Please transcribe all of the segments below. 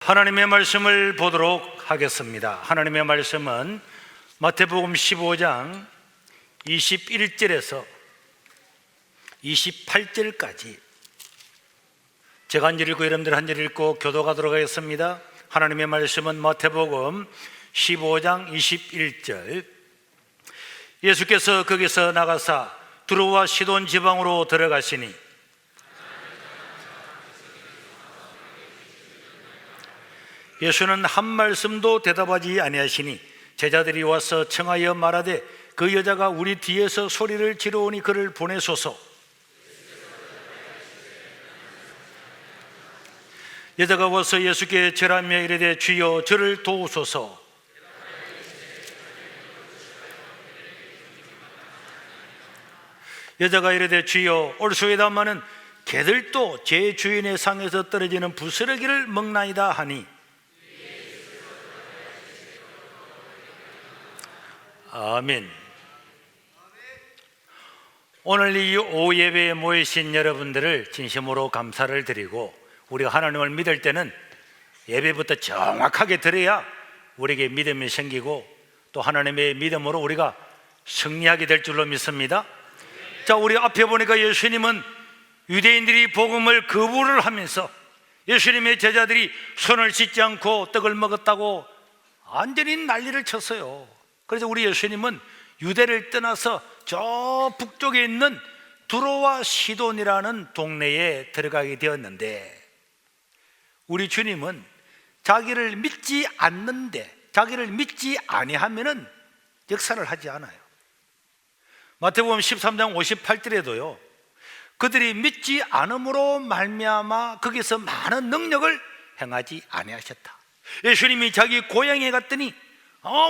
하나님의 말씀을 보도록 하겠습니다. 하나님의 말씀은 마태복음 15장 21절에서 28절까지 제가 한 절 읽고 여러분들 한 절 읽고 교도하도록 하겠습니다. 하나님의 말씀은 마태복음 15장 21절. 예수께서 거기서 나가사 두로와 시돈 지방으로 들어가시니 예수는 한 말씀도 대답하지 아니하시니 제자들이 와서 청하여 말하되 그 여자가 우리 뒤에서 소리를 지르오니 그를 보내소서. 여자가 와서 예수께 절하며 이르되 주여 저를 도우소서. 여자가 이르되 주여 올소이다마는 개들도 제 주인의 상에서 떨어지는 부스러기를 먹나이다 하니 아멘. 오늘 이 오후 예배에 모이신 여러분들을 진심으로 감사를 드리고, 우리가 하나님을 믿을 때는 예배부터 정확하게 들어야 우리에게 믿음이 생기고 또 하나님의 믿음으로 우리가 승리하게 될 줄로 믿습니다. 자, 우리 앞에 보니까 예수님은 유대인들이 복음을 거부를 하면서 예수님의 제자들이 손을 씻지 않고 떡을 먹었다고 완전히 난리를 쳤어요. 그래서 우리 예수님은 유대를 떠나서 저 북쪽에 있는 두로와 시돈이라는 동네에 들어가게 되었는데, 우리 주님은 자기를 믿지 않는데, 자기를 믿지 아니하면은 역사를 하지 않아요. 마태복음 13장 58절에도요 그들이 믿지 않음으로 말미암아 거기서 많은 능력을 행하지 아니하셨다. 예수님이 자기 고향에 갔더니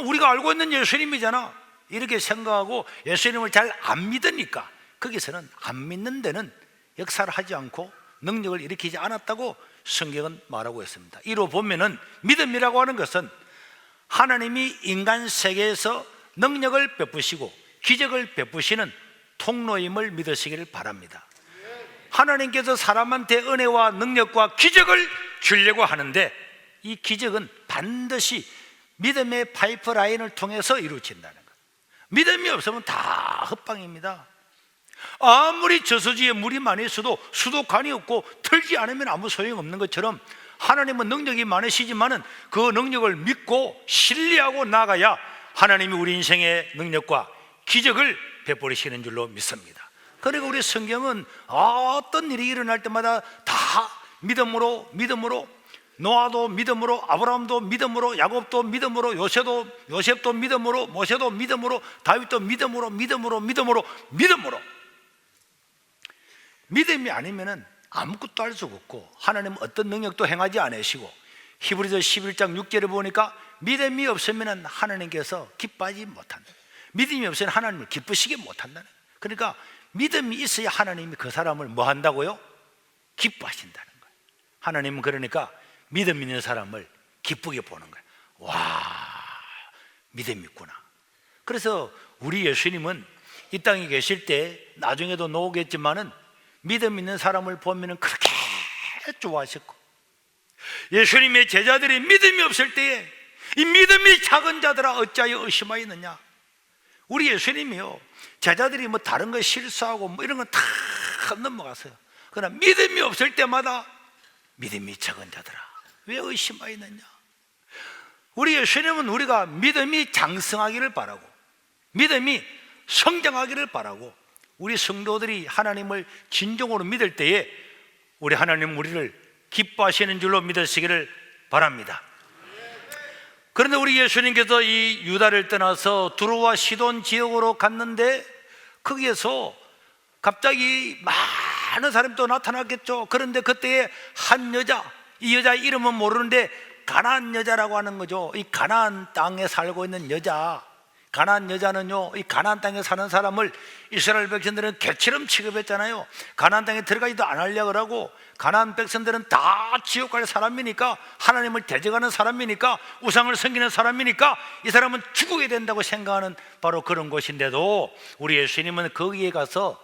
우리가 알고 있는 예수님이잖아 이렇게 생각하고 예수님을 잘 안 믿으니까 거기서는 안 믿는 데는 역사를 하지 않고 능력을 일으키지 않았다고 성경은 말하고 있습니다. 이로 보면은 믿음이라고 하는 것은 하나님이 인간 세계에서 능력을 베푸시고 기적을 베푸시는 통로임을 믿으시기를 바랍니다. 하나님께서 사람한테 은혜와 능력과 기적을 주려고 하는데 이 기적은 반드시 믿음의 파이프라인을 통해서 이루어진다는 것. 믿음이 없으면 다 헛방입니다. 아무리 저수지에 물이 많이 있어도 수도관이 없고 틀지 않으면 아무 소용없는 것처럼 하나님은 능력이 많으시지만은 그 능력을 믿고 신뢰하고 나가야 하나님이 우리 인생의 능력과 기적을 베풀으시는 줄로 믿습니다. 그리고 우리 성경은 어떤 일이 일어날 때마다 다 믿음으로 노아도 믿음으로, 아브라함도 믿음으로, 야곱도 믿음으로, 요셉도 믿음으로, 모세도 믿음으로, 다윗도 믿음으로. 믿음이 아니면은 아무것도 할 수가 없고 하나님은 어떤 능력도 행하지 않으시고, 히브리서 11장 6절에 보니까 믿음이 없으면 하나님께서 기뻐하지 못한다. 믿음이 없으면 하나님을 기쁘시게 못한다는 거예요. 그러니까 믿음이 있어야 하나님이 그 사람을 뭐 한다고요? 기뻐하신다는 거예요. 하나님은 그러니까 믿음 있는 사람을 기쁘게 보는 거예요. 와, 믿음이 있구나. 그래서 우리 예수님은 이 땅에 계실 때 나중에도 나오겠지만은 믿음 있는 사람을 보면은 그렇게 좋아하셨고, 예수님의 제자들이 믿음이 없을 때에 이 믿음이 작은 자들아 어찌하여 의심하였느냐. 우리 예수님이요 제자들이 뭐 다른 거 실수하고 뭐 이런 건 다 넘어갔어요. 그러나 믿음이 없을 때마다 믿음이 작은 자들아 왜 의심하였느냐. 우리 예수님은 우리가 믿음이 장성하기를 바라고 믿음이 성장하기를 바라고, 우리 성도들이 하나님을 진정으로 믿을 때에 우리 하나님 우리를 기뻐하시는 줄로 믿으시기를 바랍니다. 그런데 우리 예수님께서 이 유다를 떠나서 두로와 시돈 지역으로 갔는데 거기에서 갑자기 많은 사람이 또 나타났겠죠. 그런데 그때에 한 여자, 이 여자 이름은 모르는데 가나안 여자라고 하는 거죠. 이 가나안 땅에 살고 있는 여자, 가나안 여자는요 이 가나안 땅에 사는 사람을 이스라엘 백성들은 개처럼 취급했잖아요. 가나안 땅에 들어가지도 않으려고 하고, 가나안 백성들은 다 지옥 갈 사람이니까, 하나님을 대적하는 사람이니까, 우상을 섬기는 사람이니까 이 사람은 죽어야 된다고 생각하는 바로 그런 곳인데도 우리 예수님은 거기에 가서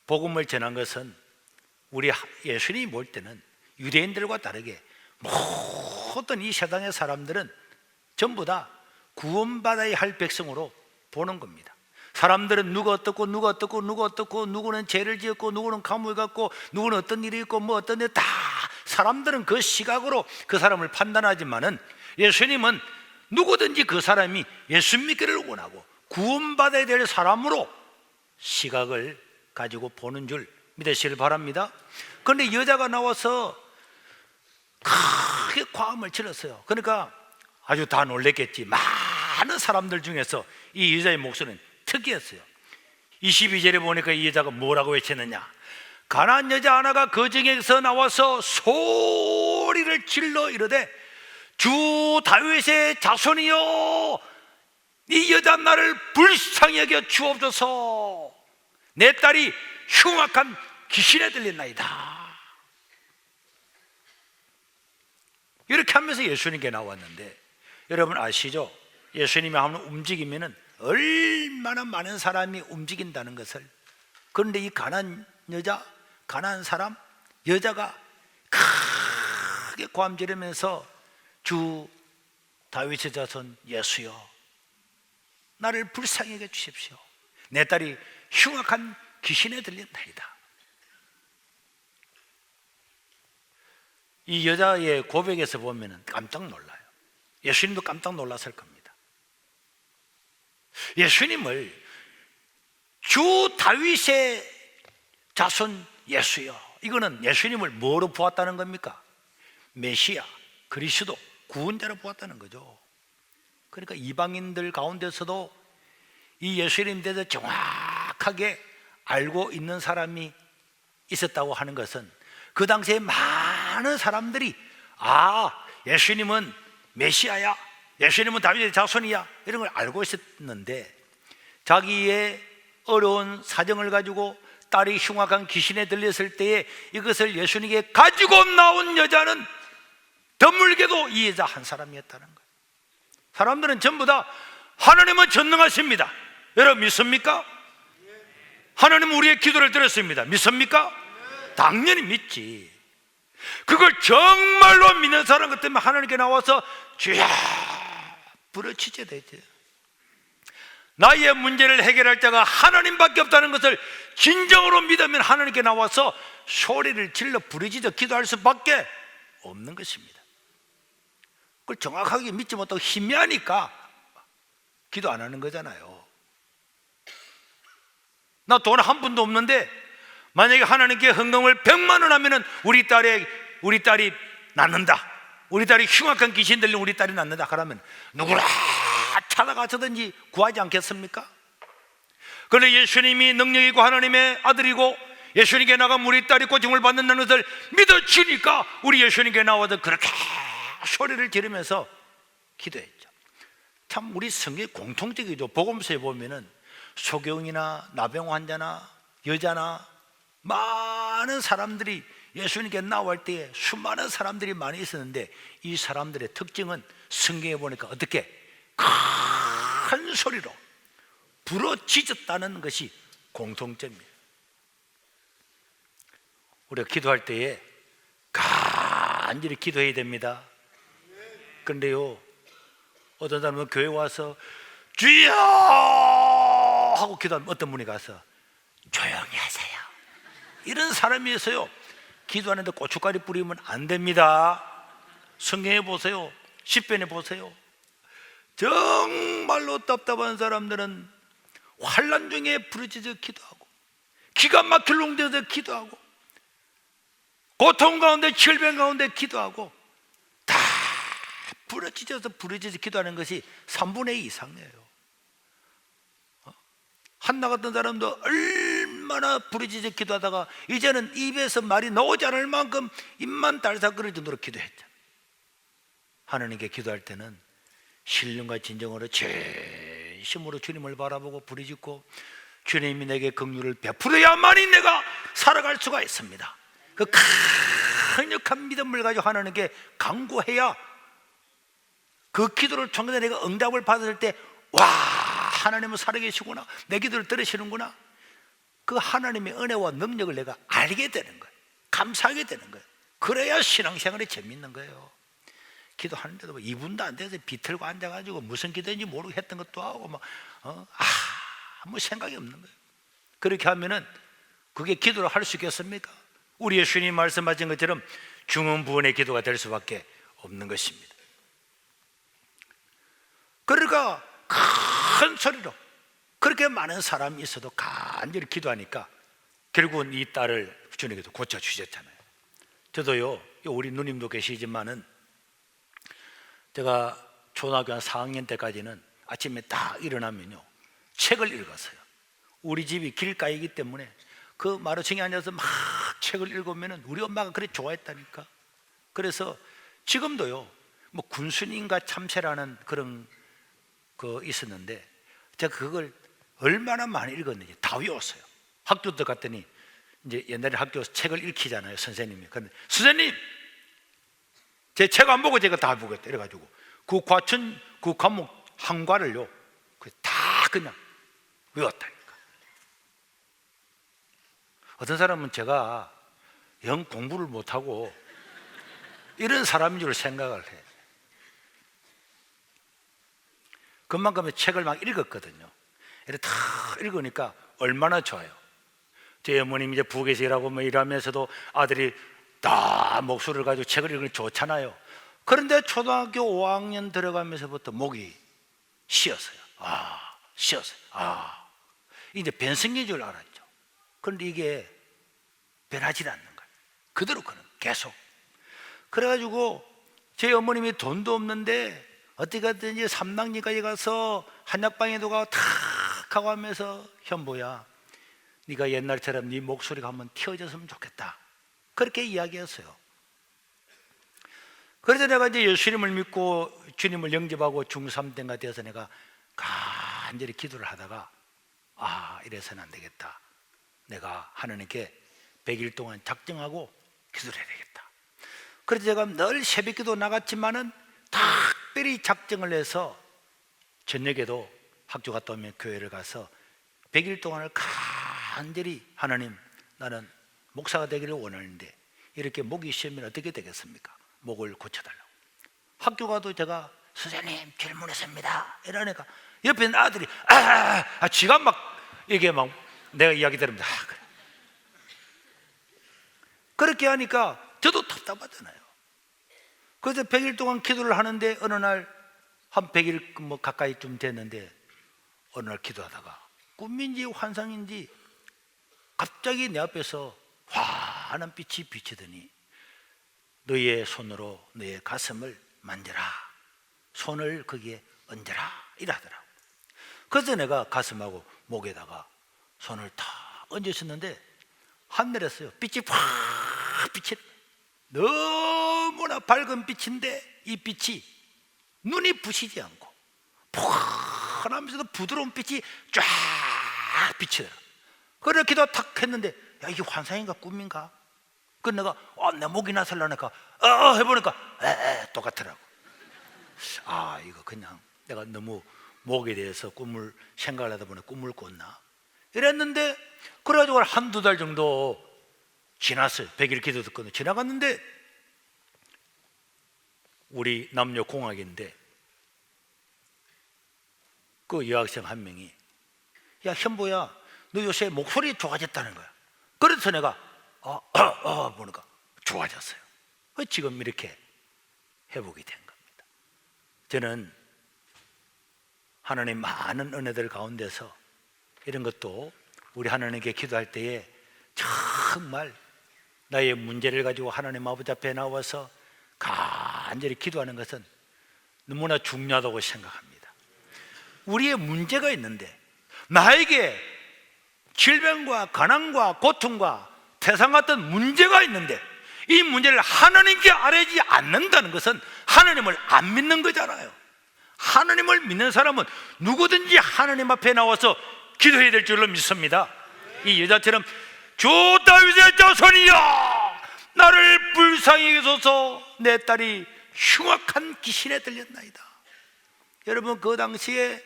복음을 전한 것은, 우리 예수님이 볼 때는 유대인들과 다르게 모든 이 세상의 사람들은 전부 다 구원받아야 할 백성으로 보는 겁니다. 사람들은 누가 어떻고 누가 어떻고 누가 어떻고, 누구는 죄를 지었고 누구는 감옥에 갔고 누구는 어떤 일이 있고 뭐 어떤 일, 다 사람들은 그 시각으로 그 사람을 판단하지만은 예수님은 누구든지 그 사람이 예수 믿기를 원하고 구원받아야 될 사람으로 시각을 가지고 보는 줄 믿으시길 바랍니다. 그런데 여자가 나와서 크게 과음을 질렀어요. 그러니까 아주 다 놀랬겠지. 많은 사람들 중에서 이 여자의 목소리는 특이했어요. 22절에 보니까 이 여자가 뭐라고 외쳤느냐, 가난한 여자 하나가 그 중에서 나와서 소리를 질러 이르되 주 다윗의 자손이여, 이 여자 나를 불쌍히 여겨 주옵소서. 내 딸이 흉악한 귀신에 들렸나이다. 이렇게 하면서 예수님께 나왔는데, 여러분 아시죠? 예수님이 하는 움직이면은 얼마나 많은 사람이 움직인다는 것을. 그런데 이 가난한 여자, 가난한 사람, 여자가 크게 고함 지르면서 주 다윗의 자손 예수여, 나를 불쌍히 여겨 주십시오. 내 딸이 흉악한 귀신에 들린다이다. 이 여자의 고백에서 보면 깜짝 놀라요. 예수님도 깜짝 놀랐을 겁니다. 예수님을 주 다윗의 자손 예수여, 이거는 예수님을 뭐로 보았다는 겁니까? 메시아, 그리스도, 구원자로 보았다는 거죠. 그러니까 이방인들 가운데서도 이 예수님에 대해서 정확하게 알고 있는 사람이 있었다고 하는 것은, 그 당시에 많은 사람들이 예수님은 메시아야, 예수님은 다윗의 자손이야, 이런 걸 알고 있었는데, 자기의 어려운 사정을 가지고 딸이 흉악한 귀신에 들렸을 때에 이것을 예수님께 가지고 나온 여자는 드물게도 이 여자 한 사람이었다는 거예요. 사람들은 전부 다 하나님은 전능하십니다, 여러분 믿습니까? 하나님은 우리의 기도를 들었습니다, 믿습니까? 당연히 믿지. 그걸 정말로 믿는 사람 같으면 하나님께 나와서 주야 부르짖어야 되죠. 나의 문제를 해결할 자가 하나님밖에 없다는 것을 진정으로 믿으면 하나님께 나와서 소리를 질러 부르짖어 기도할 수밖에 없는 것입니다. 그걸 정확하게 믿지 못하고 희미하니까 기도 안 하는 거잖아요. 나 돈 한 푼도 없는데 만약에 하나님께 헌금을 100만 원 하면은 우리 딸이 낫는다, 우리 딸이 흉악한 귀신 들린 우리 딸이 낫는다 그러면 누구나 찾아가서든지 구하지 않겠습니까? 그런데 예수님이 능력이고 하나님의 아들이고 예수님께 나가면 우리 딸이 고침을 받는다는 것을 믿어주니까 우리 예수님께 나와서 그렇게 소리를 지르면서 기도했죠. 참 우리 성경의 공통적이죠. 복음서에 보면은 소경이나 나병 환자나 여자나 많은 사람들이 예수님께 나올 때에 수많은 사람들이 많이 있었는데, 이 사람들의 특징은 성경에 보니까 어떻게 큰 소리로 부르짖었다는 것이 공통점이에요. 우리가 기도할 때에 간절히 기도해야 됩니다. 그런데요, 어떤 사람은 교회 와서 주여 하고 기도하면 어떤 분이 가서 조용히 하세요, 이런 사람이 있어요. 기도하는데 고춧가루 뿌리면 안 됩니다. 성경에 보세요, 시편에 보세요. 정말로 답답한 사람들은 환난 중에 부르짖어 기도하고, 기가 막힐 농대에서 기도하고, 고통 가운데 질병 가운데 기도하고, 다 부르짖어서 기도하는 것이 3분의 2 이상이에요. 한나 같은 사람도 얼마나 부르짖어 기도하다가 이제는 입에서 말이 나오지 않을 만큼 입만 달싹거릴 정도로 기도했죠. 하나님께 기도할 때는 신령과 진정으로 진심으로 주님을 바라보고 부르짖고, 주님이 내게 긍휼을 베풀어야만이 내가 살아갈 수가 있습니다. 그 강력한 믿음을 가지고 하나님께 간구해야 그 기도를 통해서 내가 응답을 받을 때, 와, 하나님은 살아계시구나, 내 기도를 들으시는구나, 그 하나님의 은혜와 능력을 내가 알게 되는 거예요. 감사하게 되는 거예요. 그래야 신앙생활이 재밌는 거예요. 기도하는데도 뭐 2분도 안 돼서 비틀고 앉아가지고 무슨 기도인지 모르고 했던 것도 하고 아무 생각이 없는 거예요. 그렇게 하면은 그게 기도를 할 수 있겠습니까? 우리 예수님이 말씀하신 것처럼 중언부언의 기도가 될 수밖에 없는 것입니다. 그러니까 큰 소리로 그렇게 많은 사람이 있어도 간절히 기도하니까 결국은 이 딸을 주님께서 고쳐주셨잖아요. 저도요, 우리 누님도 계시지만은 제가 초등학교 한 4학년 때까지는 아침에 딱 일어나면요 책을 읽었어요. 우리 집이 길가이기 때문에 그 마루층에 앉아서 막 책을 읽으면은 우리 엄마가 그래 좋아했다니까. 그래서 지금도요, 뭐 군수님과 참새라는 그런 거 있었는데 제가 그걸 얼마나 많이 읽었는지 다 외웠어요. 학교 때 갔더니 이제 옛날에 학교에서 책을 읽히잖아요, 선생님이. 근데 선생님, 제 책 안 보고 제가 다 보겠다 이래가지고 그 과목 한 과를요 다 그냥 외웠다니까. 어떤 사람은 제가 영 공부를 못하고 이런 사람인 줄 생각을 해. 그만큼의 책을 막 읽었거든요. 이렇게 다 읽으니까 얼마나 좋아요. 제 어머님이 이제 부엌에서 일하고 뭐 일하면서도 아들이 다 목소리를 가지고 책을 읽으니 좋잖아요. 그런데 초등학교 5학년 들어가면서부터 목이 쉬었어요. 쉬었어요. 이제 변성인 줄 알았죠. 그런데 이게 변하지 않는 거예요. 그대로 그는 계속. 그래가지고 제 어머님이 돈도 없는데 어떻게 하든지 삼당리까지 가서 한약방에도 가고 탁 하고 하면서 현보야, 네가 옛날처럼 네 목소리가 한번 튀어졌으면 좋겠다, 그렇게 이야기했어요. 그래서 내가 이제 예수님을 믿고 주님을 영접하고 중3 때가 되어서 내가 간절히 기도를 하다가 이래서는 안 되겠다. 내가 하나님께 100일 동안 작정하고 기도를 해야 되겠다. 그래서 제가 늘 새벽기도 나갔지만은 특별히 작정을 해서 저녁에도 학교 갔다 오면 교회를 가서 100일 동안을 간절히 하나님, 나는 목사가 되기를 원하는데 이렇게 목이 쉬면 어떻게 되겠습니까? 목을 고쳐달라고. 학교 가도 제가 선생님 질문했습니다 이러니까 옆에 있는 아들이 지가 막 이게 막 내가 이야기 들으면 그래. 그렇게 하니까 저도 답답하잖아요. 그래서 100일 동안 기도를 하는데 어느 날 한 100일 뭐 가까이 좀 됐는데 어느 날 기도하다가 꿈인지 환상인지 갑자기 내 앞에서 환한 빛이 비치더니 너의 손으로 너의 가슴을 만져라, 손을 거기에 얹어라 이러더라고. 그래서 내가 가슴하고 목에다가 손을 다 얹으셨는데 하늘에서요 빛이 확 비치는, 너무나 밝은 빛인데 이 빛이 눈이 부시지 않고 푹하면서도 부드러운 빛이 쫙 비치더라고. 그래 기도 탁 했는데 이게 환상인가 꿈인가? 그 내가 내 목이 나설라니까 해보니까 똑같더라고. 이거 그냥 내가 너무 목에 대해서 꿈을 생각을 하다 보니 꿈을 꿨나 이랬는데, 그래가지고 한두 달 정도 지났어요. 100일 기도 듣고 지나갔는데 우리 남녀 공학인데 그 여학생 한 명이 야 현보야, 너 요새 목소리 좋아졌다는 거야. 그래서 내가 보니까 좋아졌어요. 지금 이렇게 회복이 된 겁니다. 저는 하나님 많은 은혜들 가운데서 이런 것도 우리 하나님께 기도할 때에 정말 나의 문제를 가지고 하나님 아버지 앞에 나와서 간절히 기도하는 것은 너무나 중요하다고 생각합니다. 우리의 문제가 있는데, 나에게 질병과 가난과 고통과 태산 같은 문제가 있는데 이 문제를 하나님께 아뢰지 않는다는 것은 하나님을 안 믿는 거잖아요. 하나님을 믿는 사람은 누구든지 하나님 앞에 나와서 기도해야 될 줄로 믿습니다. 이 여자처럼 주 다윗의 자손이여 나를 불쌍히 여기소서, 내 딸이 흉악한 귀신에 들렸나이다. 여러분, 그 당시에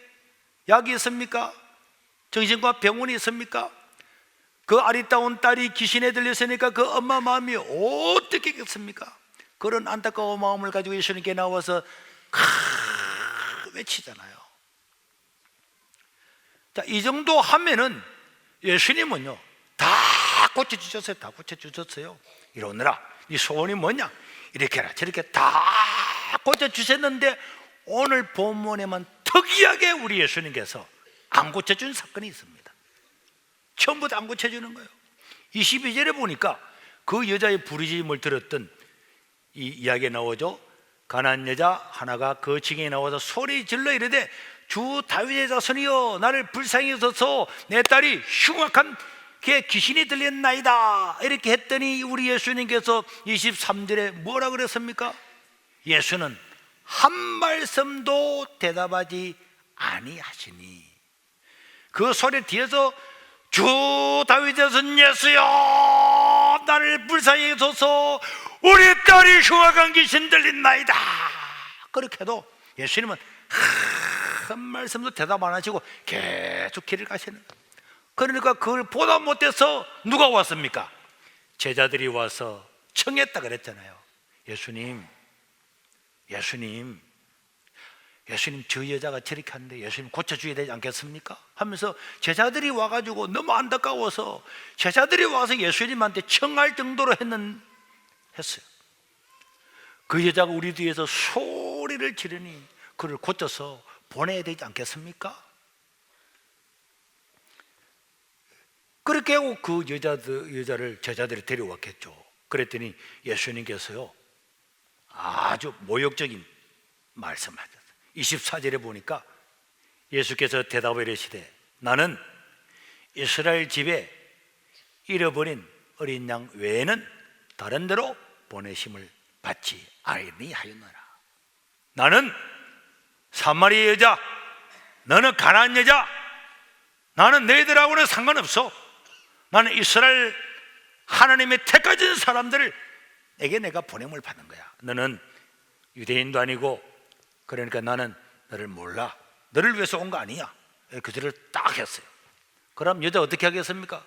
약이 있습니까? 정신과 병원이 있습니까? 그 아리따운 딸이 귀신에 들렸으니까 그 엄마 마음이 어떻겠습니까? 그런 안타까운 마음을 가지고 예수님께 나와서 외치잖아요. 자, 이 정도 하면은 예수님은요 다 고쳐주셨어요. 다 고쳐주셨어요. 이러느라 네 소원이 뭐냐, 이렇게 해라 저렇게 다 고쳐주셨는데 오늘 본문에만 특이하게 우리 예수님께서 안 고쳐준 사건이 있습니다. 처음부터 안 고쳐주는 거예요. 22절에 보니까 그 여자의 부르짖음을 들었던 이 이야기에 나오죠. 가난한 여자 하나가 그 징에 나와서 소리 질러 이르되 주 다윗의 자손이여 나를 불쌍히 여소서, 내 딸이 흉악한 게 귀신이 들렸나이다, 이렇게 했더니 우리 예수님께서 23절에 뭐라 그랬습니까? 예수는 한 말씀도 대답하지 아니하시니 그 소리 뒤에서 주 다윗의 자손 예수여 나를 불쌍히 여소서, 우리 딸이 흉악한 귀신 들린나이다, 그렇게 해도 예수님은 한 말씀도 대답 안 하시고 계속 길을 가시는 거예요. 그러니까 그걸 보다 못해서 누가 왔습니까? 제자들이 와서 청했다 그랬잖아요. 예수님 저 여자가 저렇게 하는데 예수님 고쳐줘야 되지 않겠습니까? 하면서 제자들이 와가지고 너무 안타까워서 제자들이 와서 예수님한테 청할 정도로 했어요. 그 여자가 우리 뒤에서 소리를 지르니 그를 고쳐서 보내야 되지 않겠습니까? 그렇게 하고 그 여자를 제자들이 데려왔겠죠. 그랬더니 예수님께서요 아주 모욕적인 말씀하셨어요. 24절에 보니까 예수께서 대답을 이르시되 나는 이스라엘 집에 잃어버린 어린 양 외에는 다른 데로 보내심을 받지 아니하였노라. 나는 사마리아 여자, 너는 가나안 여자, 나는 너희들하고는 상관없어. 나는 이스라엘 하나님의 택하신 사람들에게 내가 보냄을 받는 거야. 너는 유대인도 아니고, 그러니까 나는 너를 몰라. 너를 위해서 온 거 아니야. 그들을 딱 했어요. 그럼 여자 어떻게 하겠습니까?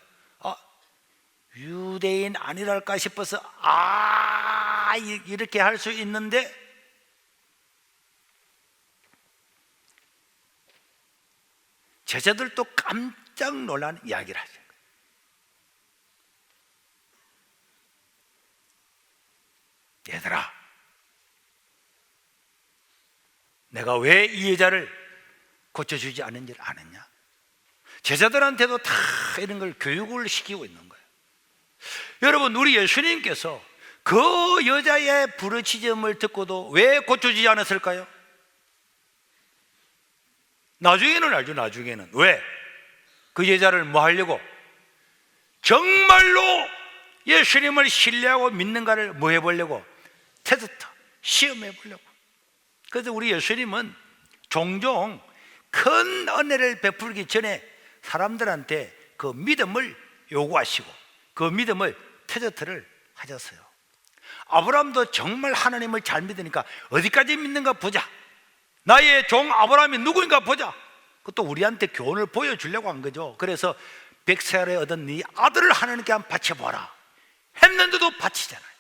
유대인 아니랄까 싶어서 이렇게 할 수 있는데 제자들도 깜짝 놀라는 이야기를 하죠. 얘들아, 내가 왜 이 여자를 고쳐주지 않은지를 아느냐? 제자들한테도 다 이런 걸 교육을 시키고 있는 거예요. 여러분, 우리 예수님께서 그 여자의 부르짖음을 듣고도 왜 고쳐주지 않았을까요? 나중에는 알죠. 나중에는 왜? 그 여자를 뭐 하려고? 정말로 예수님을 신뢰하고 믿는가를 뭐 해보려고? 테스트, 시험해보려고. 그래서 우리 예수님은 종종 큰 은혜를 베풀기 전에 사람들한테 그 믿음을 요구하시고 그 믿음을 테스트를 하셨어요. 아브라함도 정말 하나님을 잘 믿으니까 어디까지 믿는가 보자. 나의 종 아브라함이 누구인가 보자. 그것도 우리한테 교훈을 보여주려고 한 거죠. 그래서 100세를 얻은 네 아들을 하나님께 한번 바쳐보라 했는데도 바치잖아요.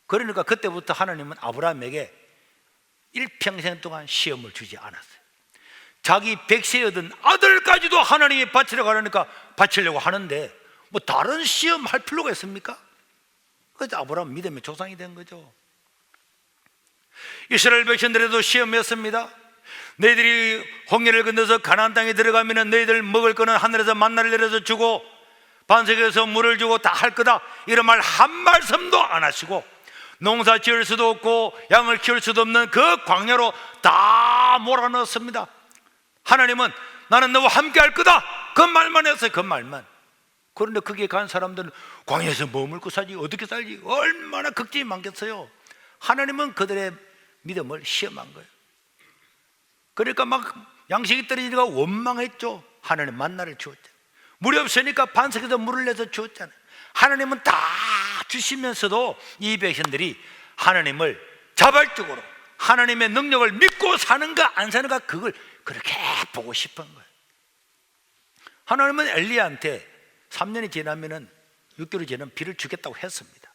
그러니까 그때부터 하나님은 아브라함에게 일평생 동안 시험을 주지 않았어요. 자기 100세 얻은 아들까지도 하나님이 바치려고 하니까 바치려고 하는데 뭐 다른 시험 할 필요가 있습니까? 그래서 아브라함 믿음의 조상이 된 거죠. 이스라엘 백성들에도 시험했습니다. 너희들이 홍해를 건너서 가나안 땅에 들어가면 너희들 먹을 거는 하늘에서 만나를 내려서 주고 반석에서 물을 주고 다 할 거다, 이런 말 한 말씀도 안 하시고 농사 지을 수도 없고 양을 키울 수도 없는 그 광야로 다 몰아넣었습니다. 하나님은 나는 너와 함께 할 거다, 그 말만 했어요. 그 말만. 그런데 거기에 간 사람들은 광야에서 뭐 먹고 살지, 어떻게 살지, 얼마나 걱정이 많겠어요. 하나님은 그들의 믿음을 시험한 거예요. 그러니까 막 양식이 떨어지니까 원망했죠. 하나님 만나를 주었잖아요. 물이 없으니까 반석에서 물을 내서 주었잖아요. 하나님은 다 주시면서도 이 백성들이 하나님을 자발적으로 하나님의 능력을 믿고 사는가 안 사는가 그걸 그렇게 보고 싶은 거예요. 하나님은 엘리야한테 3년이 지나면은 6개월이 지나면 비를 주겠다고 했습니다.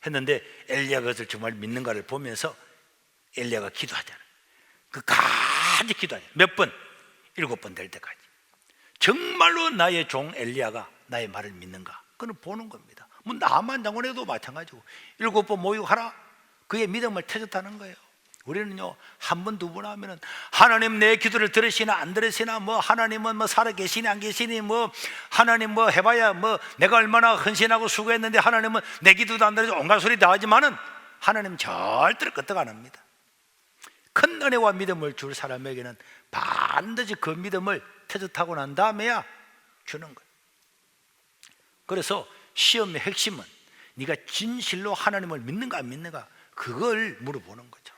했는데 엘리야가 그것을 정말 믿는가를 보면서 엘리야가 기도하잖아요. 끝까지 기도하잖아요. 몇 번? 7번 될 때까지. 정말로 나의 종 엘리야가 나의 말을 믿는가? 그건 보는 겁니다. 뭐 나만 장군에도 마찬가지고 7번 모욕하라, 그의 믿음을 터졌다는 거예요. 우리는요, 한 번, 2번 하면은 하나님 내 기도를 들으시나 안 들으시나, 뭐 하나님은 뭐 살아 계시니 안 계시니, 뭐 하나님 뭐 해봐야 뭐 내가 얼마나 헌신하고 수고했는데 하나님은 내 기도도 안 들으시고 온갖 소리 다 하지만은 하나님 절대로 끄떡 안 합니다. 큰 은혜와 믿음을 줄 사람에게는 반드시 그 믿음을 터득하고 난 다음에야 주는 거예요. 그래서 시험의 핵심은 네가 진실로 하나님을 믿는가 안 믿는가, 그걸 물어보는 거죠.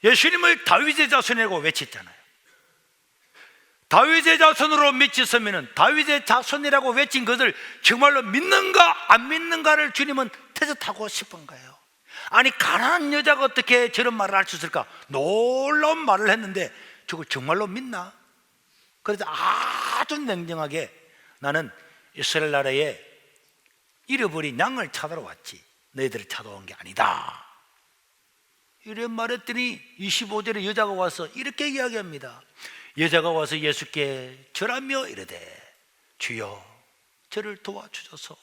예수님을 다윗의 자손이라고 외쳤잖아요. 다윗의 자손으로 맺혔으면 다윗의 자손이라고 외친 것을 정말로 믿는가 안 믿는가를 주님은 테스트하고 싶은 거예요. 아니, 가난한 여자가 어떻게 저런 말을 할 수 있을까? 놀라운 말을 했는데 저걸 정말로 믿나? 그래서 아주 냉정하게 나는 이스라엘 나라에 잃어버린 양을 찾으러 왔지 너희들을 찾아온 게 아니다, 이런 말했더니 25절에 여자가 와서 이렇게 이야기합니다. 여자가 와서 예수께 절하며 이르되 주여 저를 도와주소서.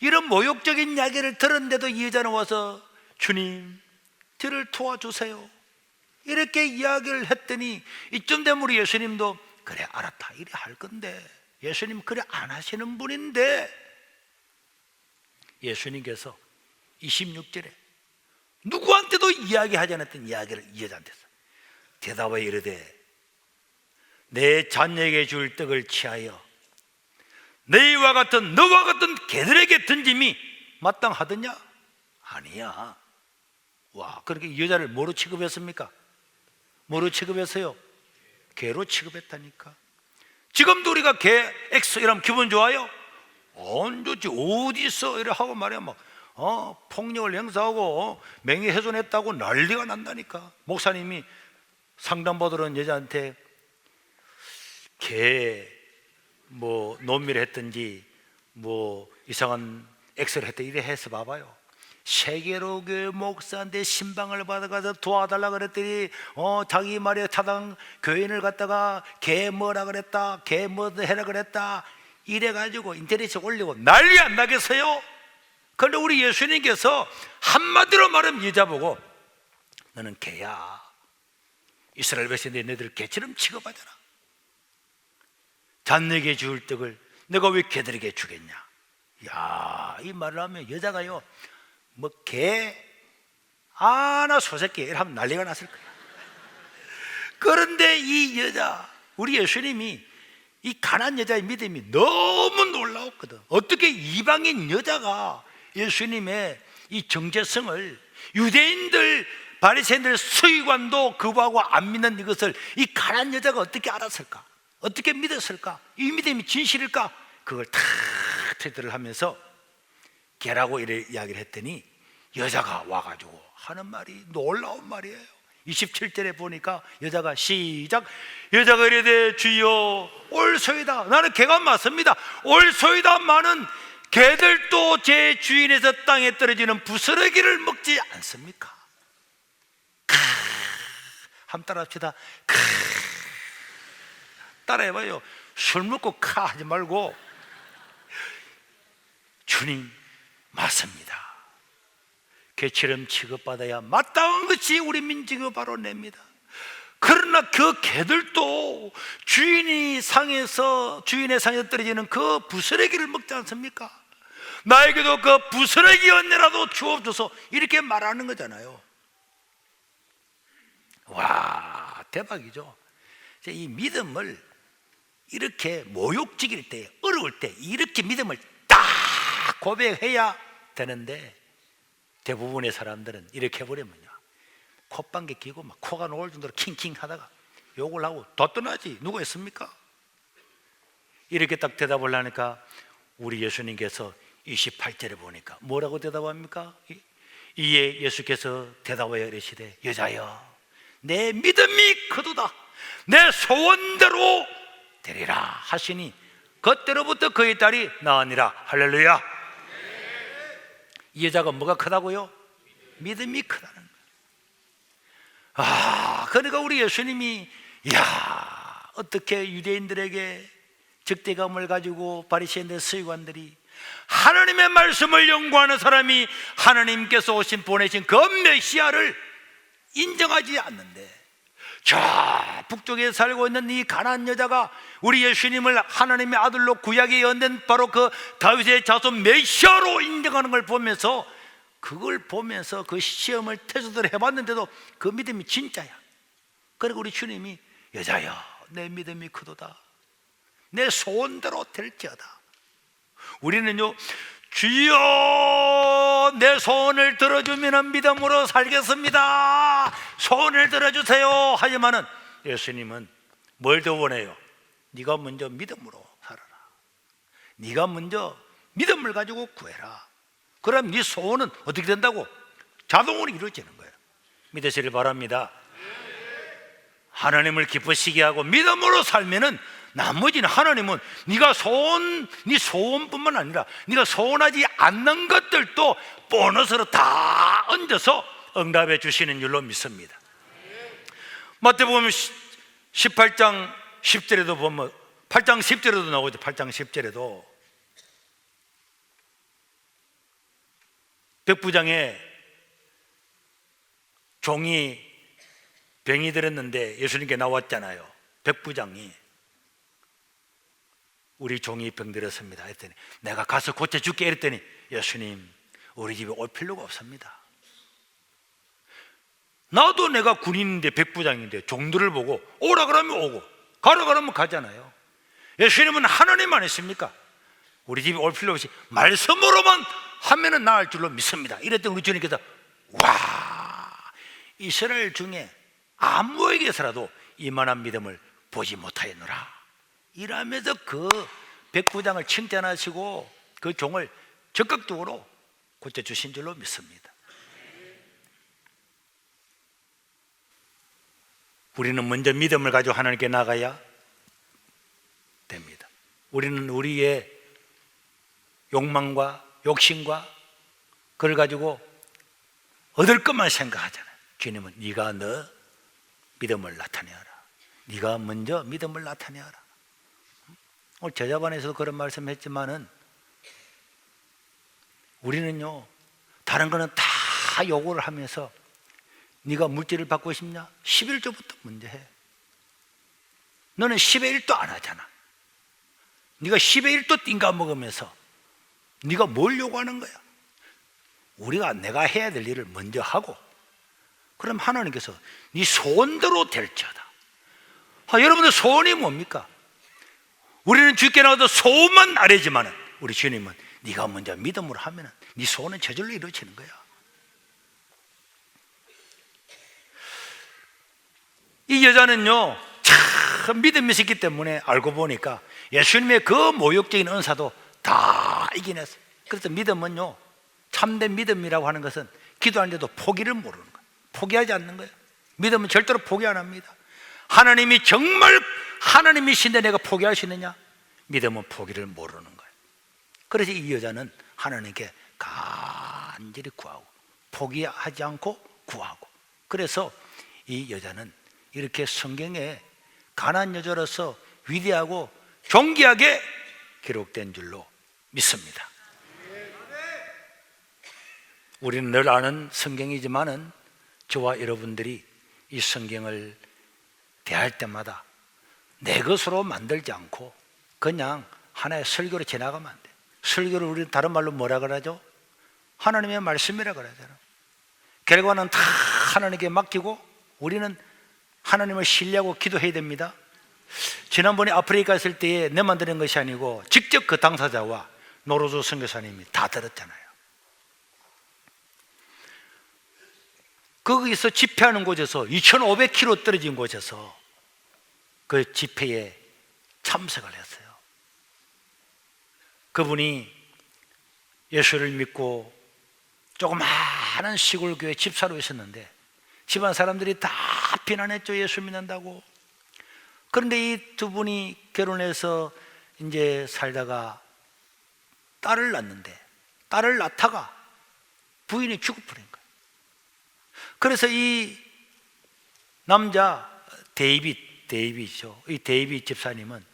이런 모욕적인 이야기를 들었는데도 이 여자는 와서 주님 저를 도와주세요 이렇게 이야기를 했더니 이쯤 되면 우리 예수님도 그래 알았다 이래 할 건데, 예수님 그래 안 하시는 분인데, 예수님께서 26절에 누구한테도 이야기하지 않았던 이야기를 이 여자한테 했어요. 대답하여 이르되 내 자녀에게 줄 떡을 취하여 너와 같은 개들에게 던짐이 마땅하더냐? 아니야. 와, 그렇게 이 여자를 뭐로 취급했습니까? 뭐로 취급했어요? 개로 취급했다니까. 지금도 우리가 개 X 이러면 기분 좋아요? 안 좋지. 어디 있어? 이래 하고 말이야 막 폭력을 행사하고 명예훼손했다고 난리가 난다니까. 목사님이 상담받으러 온 여자한테 개 뭐 논미를 했든지 뭐 이상한 X를 했다 이래 해서 봐봐요. 세계로 교회 목사한테 신방을 받아가서 도와달라 그랬더니 자기 말에 타당 교인을 갖다가 개 뭐라 그랬다, 개 뭐 해라 그랬다 이래가지고 인터넷에 올리고 난리 안 나겠어요? 그런데 우리 예수님께서 한마디로 말하면 여자 보고 너는 개야, 이스라엘 백성들이 너희들 개처럼 취급하잖아. 자녀에게 줄 떡을 내가 왜 개들에게 주겠냐? 야, 이 말을 하면 여자가요 뭐 개 하나 소새끼 이러면 난리가 났을 거예요. 그런데 이 여자, 우리 예수님이 이 가난한 여자의 믿음이 너무 놀라웠거든. 어떻게 이방인 여자가 예수님의 이 정체성을, 유대인들 바리새인들 서기관도 그거하고 안 믿는 이것을 이 가난한 여자가 어떻게 알았을까? 어떻게 믿었을까? 이 믿음이 진실일까? 그걸 다 테스트를 하면서 개라고 이래 이야기를 했더니 여자가 와가지고 하는 말이 놀라운 말이에요. 27절에 보니까 여자가 시작, 여자가 이르되 주여 옳소이다, 나는 개가 맞습니다. 옳소이다마는 개들도 제 주인에서 땅에 떨어지는 부스러기를 먹지 않습니까? 한번 따라합시다. 따라해봐요. 술 먹고 카 하지 말고 주님 맞습니다. 개처럼 취급받아야 마땅한 것이 우리 민족의 바로 냅니다. 그러나 그 개들도 주인의 상에서 떨어지는 그 부스러기를 먹지 않습니까? 나에게도 그 부스러기 언니라도 주옵소서 이렇게 말하는 거잖아요. 와, 대박이죠. 이 믿음을 이렇게 모욕적일 때, 어려울 때 이렇게 믿음을 딱 고백해야 되는데 대부분의 사람들은 이렇게 해버리면요 콧방귀 끼고 막 코가 녹을 정도로 킹킹 하다가 욕을 하고 더 떠나지 누가 했습니까? 이렇게 딱 대답을 하니까 우리 예수님께서 28절에 보니까 뭐라고 대답합니까? 이에 예수께서 대답하여 이르시되 여자여 내 믿음이 크도다, 내 소원대로 되리라 하시니 그때로부터 그의 딸이 나으니라. 할렐루야. 이 여자가 뭐가 크다고요? 믿음이 크다는 거예요. 그러니까 우리 예수님이 어떻게 유대인들에게 적대감을 가지고 바리새인들 서기관들이 하나님의 말씀을 연구하는 사람이 하나님께서 보내신 그 메시아를 인정하지 않는데, 저 북쪽에 살고 있는 이 가난한 여자가 우리 예수님을 하나님의 아들로 구약에 연된 바로 그 다윗의 자손 메시아로 인정하는 걸 보면서, 그걸 보면서 그 시험을 테스트를 해봤는데도 그 믿음이 진짜야. 그리고 우리 주님이 여자여 내 믿음이 크도다, 내 소원대로 될지어다. 우리는요, 주여 내 소원을 들어주면 믿음으로 살겠습니다, 소원을 들어주세요 하지만은 예수님은 뭘 더 원해요? 네가 먼저 믿음으로 살아라. 네가 먼저 믿음을 가지고 구해라. 그럼 네 소원은 어떻게 된다고? 자동으로 이루어지는 거예요. 믿으시길 바랍니다. 하나님을 기쁘시게 하고 믿음으로 살면은 나머지는 하나님은 네 소원뿐만 아니라 네가 소원하지 않는 것들도 보너스로 다 얹어서 응답해 주시는 줄로 믿습니다. 마태복음 18장 10절에도 보면 8장 10절에도 나오죠. 8장 10절에도 백부장의 종이 병이 들었는데 예수님께 나왔잖아요. 백부장이 우리 종이 병들었습니다 했더니 내가 가서 고쳐줄게 이랬더니 예수님 우리 집에 올 필요가 없습니다. 나도 내가 군인인데 백부장인데 종들을 보고 오라 그러면 오고 가라 그러면 가잖아요. 예수님은 하나님 아니십니까? 우리 집에 올 필요 없이 말씀으로만 하면은 나을 줄로 믿습니다 이랬더니 우리 주님께서 와, 이스라엘 중에 아무에게서라도 이만한 믿음을 보지 못하였노라 이러면서 그 백부장을 칭찬하시고 그 종을 적극적으로 고쳐주신 줄로 믿습니다. 우리는 먼저 믿음을 가지고 하나님께 나가야 됩니다. 우리는 우리의 욕망과 욕심과 그걸 가지고 얻을 것만 생각하잖아요. 주님은 네가 너 믿음을 나타내어라. 네가 먼저 믿음을 나타내어라. 오늘 제자반에서도 그런 말씀했지만은 우리는요 다른 거는 다 요구를 하면서 네가 물질을 받고 싶냐? 11조부터 먼저 해. 너는 10의 1도 안 하잖아. 네가 10의 1도 띵가 먹으면서 네가 뭘 요구하는 거야? 내가 해야 될 일을 먼저 하고 그럼 하나님께서 네 소원대로 될지어다. 여러분들 소원이 뭡니까? 우리는 주께 나와도 소원만 아뢰지만은 우리 주님은 네가 먼저 믿음으로 하면은 네 소원은 저절로 이루어지는 거야. 이 여자는요 참 믿음이 있기 때문에 알고 보니까 예수님의 그 모욕적인 은사도 다 이겨냈어요. 그래서 믿음은요 참된 믿음이라고 하는 것은 기도하는데도 포기를 모르는 거예요. 포기하지 않는 거예요. 믿음은 절대로 포기 안 합니다. 하나님이 정말 하나님이신데 내가 포기할 수 있느냐? 믿음은 포기를 모르는 거예요. 그래서 이 여자는 하나님께 간절히 구하고 포기하지 않고 구하고, 그래서 이 여자는 이렇게 성경에 가난한 여자로서 위대하고 존귀하게 기록된 줄로 믿습니다. 우리는 늘 아는 성경이지만은 저와 여러분들이 이 성경을 대할 때마다 내 것으로 만들지 않고 그냥 하나의 설교로 지나가면 안 돼. 설교를 우리는 다른 말로 뭐라 그러죠? 하나님의 말씀이라 그러잖아. 결과는 다 하나님께 맡기고 우리는 하나님을 신뢰하고 기도해야 됩니다. 지난번에 아프리카 있을 때에 내만 들은 것이 아니고 직접 그 당사자와 노로조 선교사님이 다 들었잖아요. 거기서 집회하는 곳에서 2500km 떨어진 곳에서 그 집회에 참석을 했어요. 그분이 예수를 믿고 조그마한 시골교회 집사로 있었는데 집안 사람들이 다 비난했죠. 예수 믿는다고. 그런데 이 두 분이 결혼해서 이제 살다가 딸을 낳는데 딸을 낳다가 부인이 죽어버린 거예요. 그래서 이 남자 데이빗이죠. 이 데이빗 집사님은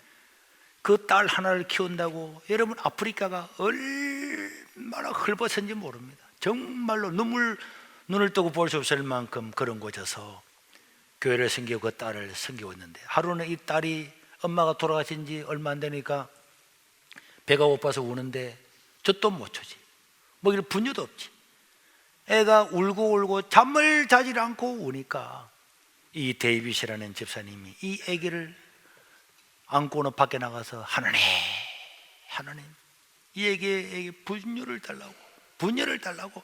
그 딸 하나를 키운다고, 여러분 아프리카가 얼마나 헐벗은지 모릅니다. 정말로 눈을 뜨고 볼 수 없을 만큼 그런 곳에서 교회를 섬기고 그 딸을 섬기고 있는데, 하루는 이 딸이 엄마가 돌아가신 지 얼마 안 되니까 배가 고파서 우는데 젖도 못 주지, 뭐 이런 분유도 없지. 애가 울고 잠을 자질 않고 우니까 이 데이빗이라는 집사님이 이 아기를 안고는 밖에 나가서 하나님 이 아기에게 분유를 달라고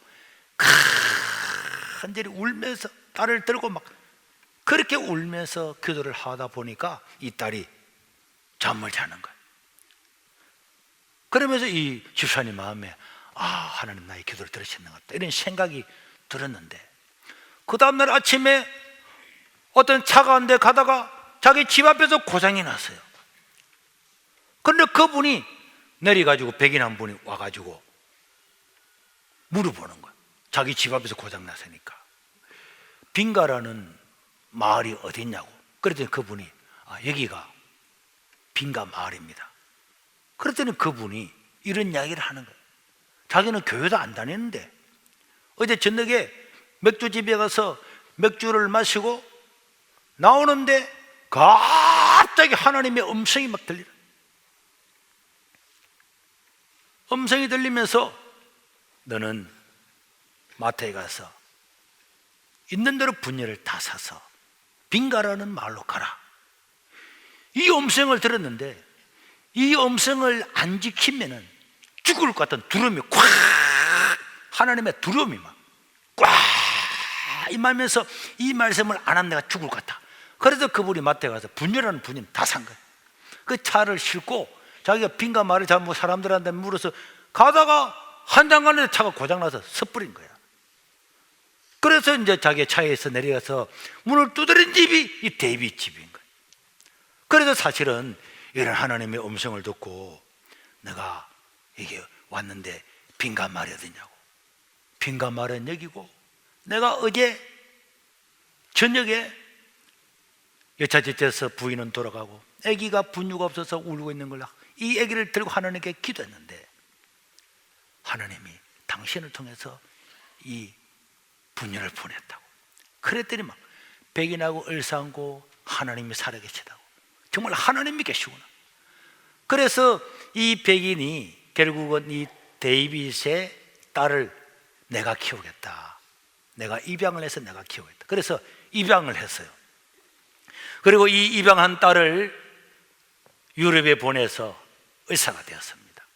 간절히 울면서 딸을 들고 막 그렇게 울면서 기도를 하다 보니까 이 딸이 잠을 자는 거예요. 그러면서 이 집사님 마음에 하나님 나의 기도를 들으시는 것 같다, 이런 생각이 들었는데, 그 다음날 아침에 어떤 차가 한 대 가다가 자기 집 앞에서 고장이 났어요. 그런데 그분이 내려가지고 백인 한 분이 와가지고 물어보는 거예요. 자기 집 앞에서 고장 났으니까 빙가라는 마을이 어디 있냐고. 그랬더니 그분이 여기가 빙가 마을입니다. 그랬더니 그분이 이런 이야기를 하는 거예요. 자기는 교회도 안 다니는데 어제 저녁에 맥주집에 가서 맥주를 마시고 나오는데 갑자기 하나님의 음성이 막 들리라. 음성이 들리면서 너는 마트에 가서 있는 대로 분유를 다 사서 빙가라는 마을로 가라. 이 음성을 들었는데 이 음성을 안 지키면은 죽을 것 같은 두려움이 꽉, 하나님의 두려움이 막 꽉 임하면서 이 말씀을 안 하면 내가 죽을 것 같다. 그래서 그분이 마트에 가서 분유라는 분유 다 산 거예요. 그 차를 싣고 자기가 빙가 마을을 잘못 사람들한테 물어서 가다가 한참 가는데 차가 고장나서 섣불린 거야. 그래서 이제 자기 차에서 내려가서 문을 두드린 집이 이 데이빗 집인 거예요. 그래서 사실은 이런 하나님의 음성을 듣고 내가 이게 왔는데 빙가 마을이 어디냐고. 빙가 마을은 여기고, 내가 어제 저녁에 여차저차해서 부인은 돌아가고 아기가 분유가 없어서 울고 있는 걸 이 아기를 들고 하나님께 기도했는데 하나님이 당신을 통해서 이 분유를 보냈다고. 그랬더니 막 백인하고 을사하고 하나님이 살아계시다고. 정말 하나님이 계시구나. 그래서 이 백인이 결국은 이 데이빗의 딸을 내가 키우겠다, 내가 입양을 해서 내가 키우겠다. 그래서 입양을 했어요. 그리고 이 입양한 딸을 유럽에 보내서 의사가 되었습니다.